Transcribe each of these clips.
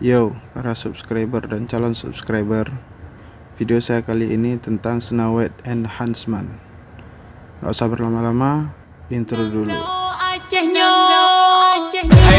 Yo, para subscriber dan calon subscriber, video saya kali ini tentang Snow White and Huntsman. Gak usah berlama-lama, intro dulu. Hai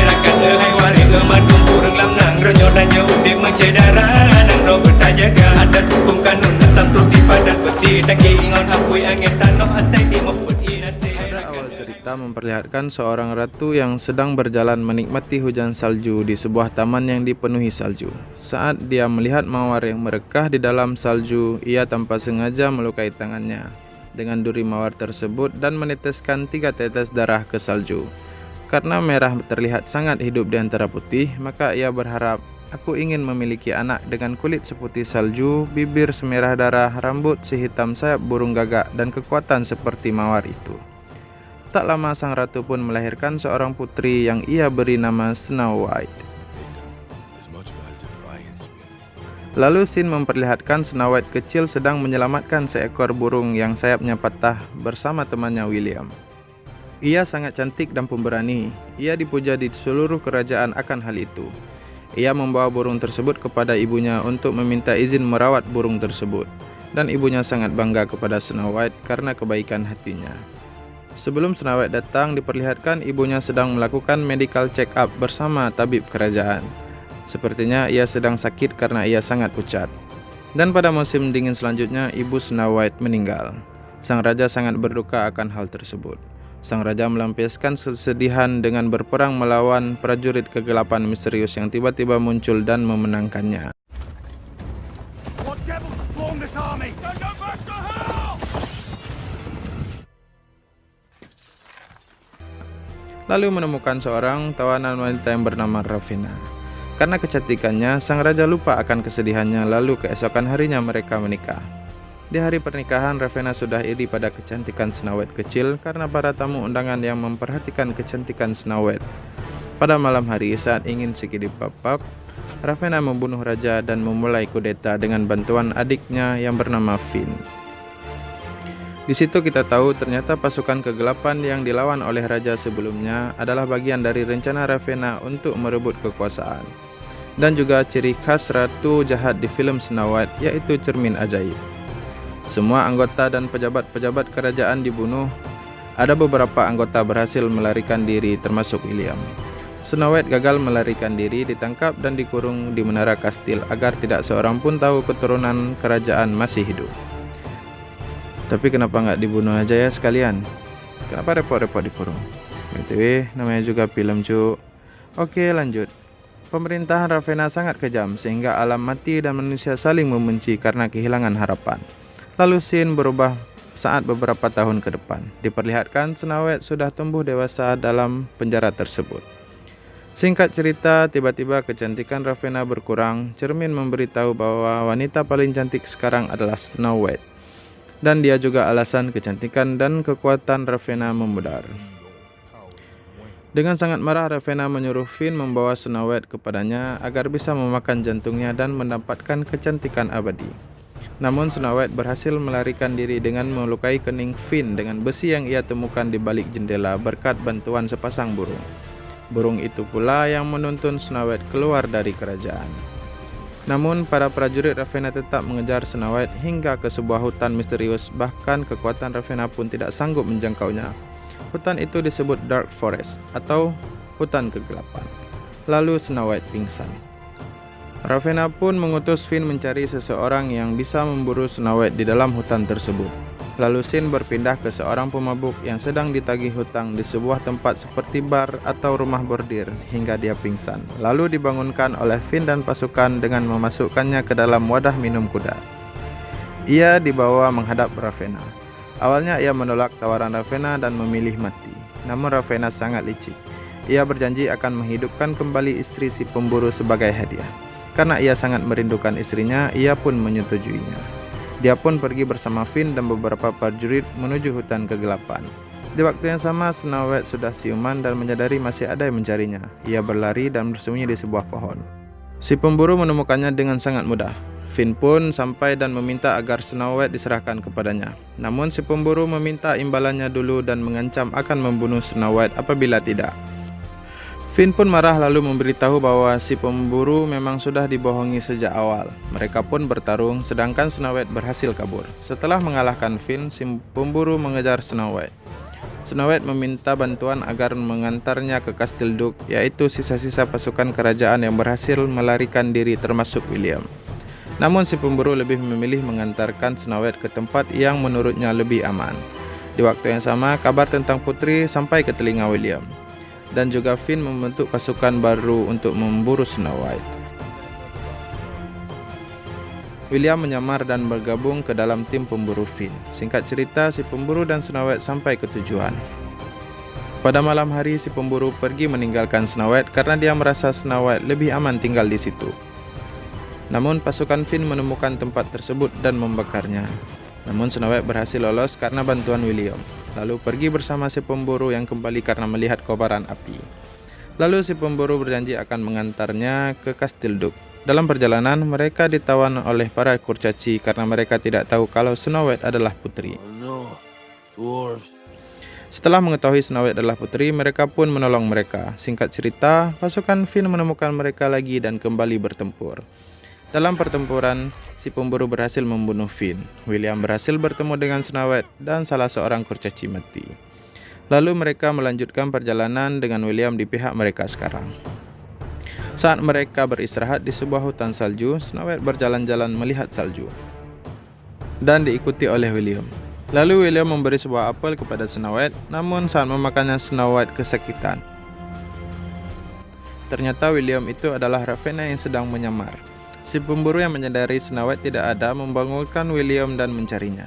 rakan hai wari madu kurang lamnang ronyodannya udah mencedara nang ro bertajaga ada hukum kanun samprot di padan beci dan keingon apui angin tanah asai di moput inase. Awal cerita memperlihatkan seorang ratu yang sedang berjalan menikmati hujan salju di sebuah taman yang dipenuhi salju. Saat dia melihat mawar yang merekah di dalam salju, ia tanpa sengaja melukai tangannya dengan duri mawar tersebut dan meneteskan 3 tetes darah ke salju. Karena merah terlihat sangat hidup di antara putih, maka ia berharap, aku ingin memiliki anak dengan kulit seputih salju, bibir semerah darah, rambut sehitam sayap burung gagak, dan kekuatan seperti mawar itu. Tak lama sang ratu pun melahirkan seorang putri yang ia beri nama Snow White. Lalu scene memperlihatkan Snow White kecil sedang menyelamatkan seekor burung yang sayapnya patah bersama temannya William. Ia sangat cantik dan pemberani. Ia dipuja di seluruh kerajaan akan hal itu. Ia membawa burung tersebut kepada ibunya untuk meminta izin merawat burung tersebut. Dan ibunya sangat bangga kepada Snow White karena kebaikan hatinya. Sebelum Snow White datang, diperlihatkan ibunya sedang melakukan medical check-up bersama tabib kerajaan. Sepertinya ia sedang sakit karena ia sangat pucat. Dan pada musim dingin selanjutnya, ibu Snow White meninggal. Sang raja sangat berduka akan hal tersebut. Sang raja melampiaskan kesedihan dengan berperang melawan prajurit kegelapan misterius yang tiba-tiba muncul dan memenangkannya. Lalu menemukan seorang tawanan wanita yang bernama Ravenna. Karena kecantikannya, sang raja lupa akan kesedihannya, lalu keesokan harinya mereka menikah. Di hari pernikahan, Ravenna sudah iri pada kecantikan Snow White kecil karena para tamu undangan yang memperhatikan kecantikan Snow White. Pada malam hari saat ingin sikidipapap, Ravenna membunuh raja dan memulai kudeta dengan bantuan adiknya yang bernama Finn. Di situ kita tahu ternyata pasukan kegelapan yang dilawan oleh raja sebelumnya adalah bagian dari rencana Ravenna untuk merebut kekuasaan. Dan juga ciri khas ratu jahat di film Snow White, yaitu cermin ajaib. Semua anggota dan pejabat-pejabat kerajaan dibunuh. Ada beberapa anggota berhasil melarikan diri termasuk William. Snow White gagal melarikan diri, ditangkap dan dikurung di menara kastil agar tidak seorang pun tahu keturunan kerajaan masih hidup. Tapi kenapa nggak dibunuh aja ya sekalian? Kenapa repot-repot dikurung? BTW namanya juga film cu. Oke lanjut. Pemerintahan Ravenna sangat kejam sehingga alam mati dan manusia saling membenci karena kehilangan harapan. Lalu scene berubah saat beberapa tahun ke depan. Diperlihatkan Snow White sudah tumbuh dewasa dalam penjara tersebut. Singkat cerita, tiba-tiba kecantikan Ravenna berkurang. Cermin memberitahu bahwa wanita paling cantik sekarang adalah Snow White. Dan dia juga alasan kecantikan dan kekuatan Ravenna memudar. Dengan sangat marah, Ravenna menyuruh Finn membawa Snow White kepadanya agar bisa memakan jantungnya dan mendapatkan kecantikan abadi. Namun Snow White berhasil melarikan diri dengan melukai kening Finn dengan besi yang ia temukan di balik jendela berkat bantuan sepasang burung. Burung itu pula yang menuntun Snow White keluar dari kerajaan. Namun para prajurit Ravenna tetap mengejar Snow White hingga ke sebuah hutan misterius, bahkan kekuatan Ravenna pun tidak sanggup menjangkaunya. Hutan itu disebut Dark Forest atau hutan kegelapan. Lalu Snow White pingsan. Ravenna pun mengutus Finn mencari seseorang yang bisa memburu Snow White di dalam hutan tersebut. Lalu scene berpindah ke seorang pemabuk yang sedang ditagih hutang di sebuah tempat seperti bar atau rumah bordir hingga dia pingsan. Lalu dibangunkan oleh Finn dan pasukan dengan memasukkannya ke dalam wadah minum kuda. Ia dibawa menghadap Ravenna. Awalnya ia menolak tawaran Ravenna dan memilih mati. Namun Ravenna sangat licik. Ia berjanji akan menghidupkan kembali istri si pemburu sebagai hadiah. Karena ia sangat merindukan istrinya, ia pun menyetujuinya. Dia pun pergi bersama Finn dan beberapa prajurit menuju hutan kegelapan. Di waktu yang sama, Snow White sudah siuman dan menyadari masih ada yang mencarinya. Ia berlari dan bersembunyi di sebuah pohon. Si pemburu menemukannya dengan sangat mudah. Finn pun sampai dan meminta agar Snow White diserahkan kepadanya. Namun si pemburu meminta imbalannya dulu dan mengancam akan membunuh Snow White apabila tidak. Finn pun marah lalu memberitahu bahwa si pemburu memang sudah dibohongi sejak awal. Mereka pun bertarung, sedangkan Snow White berhasil kabur. Setelah mengalahkan Finn, si pemburu mengejar Snow White. Snow White meminta bantuan agar mengantarnya ke Kastil Duke, yaitu sisa-sisa pasukan kerajaan yang berhasil melarikan diri termasuk William. Namun si pemburu lebih memilih mengantarkan Snow White ke tempat yang menurutnya lebih aman. Di waktu yang sama, kabar tentang putri sampai ke telinga William. Dan juga Finn membentuk pasukan baru untuk memburu Snow White. William menyamar dan bergabung ke dalam tim pemburu Finn. Singkat cerita, si pemburu dan Snow White sampai ke tujuan. Pada malam hari, si pemburu pergi meninggalkan Snow White karena dia merasa Snow White lebih aman tinggal di situ. Namun pasukan Finn menemukan tempat tersebut dan membakarnya. Namun Snow White berhasil lolos karena bantuan William. Lalu pergi bersama si pemburu yang kembali karena melihat kobaran api. Lalu si pemburu berjanji akan mengantarnya ke Kastil Duke. Dalam perjalanan, mereka ditawan oleh para kurcaci karena mereka tidak tahu kalau Snow White adalah putri. Setelah mengetahui Snow White adalah putri, mereka pun menolong mereka. Singkat cerita, pasukan Finn menemukan mereka lagi dan kembali bertempur. Dalam pertempuran, si pemburu berhasil membunuh Finn. William berhasil bertemu dengan Snow White dan salah seorang kurcaci mati. Lalu mereka melanjutkan perjalanan dengan William di pihak mereka sekarang. Saat mereka beristirahat di sebuah hutan salju, Snow White berjalan-jalan melihat salju dan diikuti oleh William. Lalu William memberi sebuah apel kepada Snow White, namun saat memakannya Snow White kesakitan. Ternyata William itu adalah Ravenna yang sedang menyamar. Si pemburu yang menyadari Snow White tidak ada membangunkan William dan mencarinya.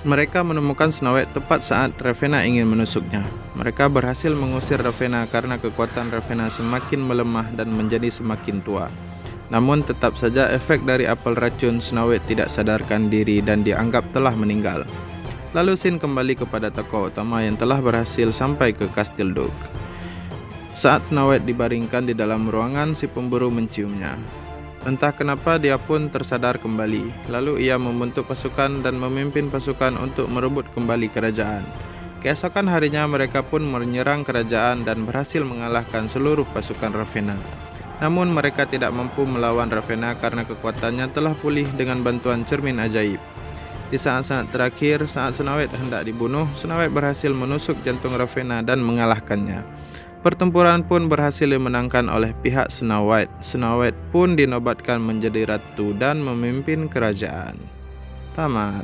Mereka menemukan Snow White tepat saat Ravenna ingin menusuknya. Mereka berhasil mengusir Ravenna karena kekuatan Ravenna semakin melemah dan menjadi semakin tua. Namun tetap saja efek dari apel racun Snow White tidak sadarkan diri dan dianggap telah meninggal. Lalu Sin kembali kepada tokoh utama yang telah berhasil sampai ke Kastil Duke. Saat Snow White dibaringkan di dalam ruangan, si pemburu menciumnya. Entah kenapa dia pun tersadar kembali. Lalu ia membentuk pasukan dan memimpin pasukan untuk merebut kembali kerajaan. Keesokan harinya mereka pun menyerang kerajaan dan berhasil mengalahkan seluruh pasukan Ravenna. Namun mereka tidak mampu melawan Ravenna karena kekuatannya telah pulih dengan bantuan cermin ajaib. Di saat-saat terakhir, saat Snow White hendak dibunuh, Snow White berhasil menusuk jantung Ravenna dan mengalahkannya. Pertempuran pun berhasil dimenangkan oleh pihak Snow White. Snow White pun dinobatkan menjadi ratu dan memimpin kerajaan. Tamat.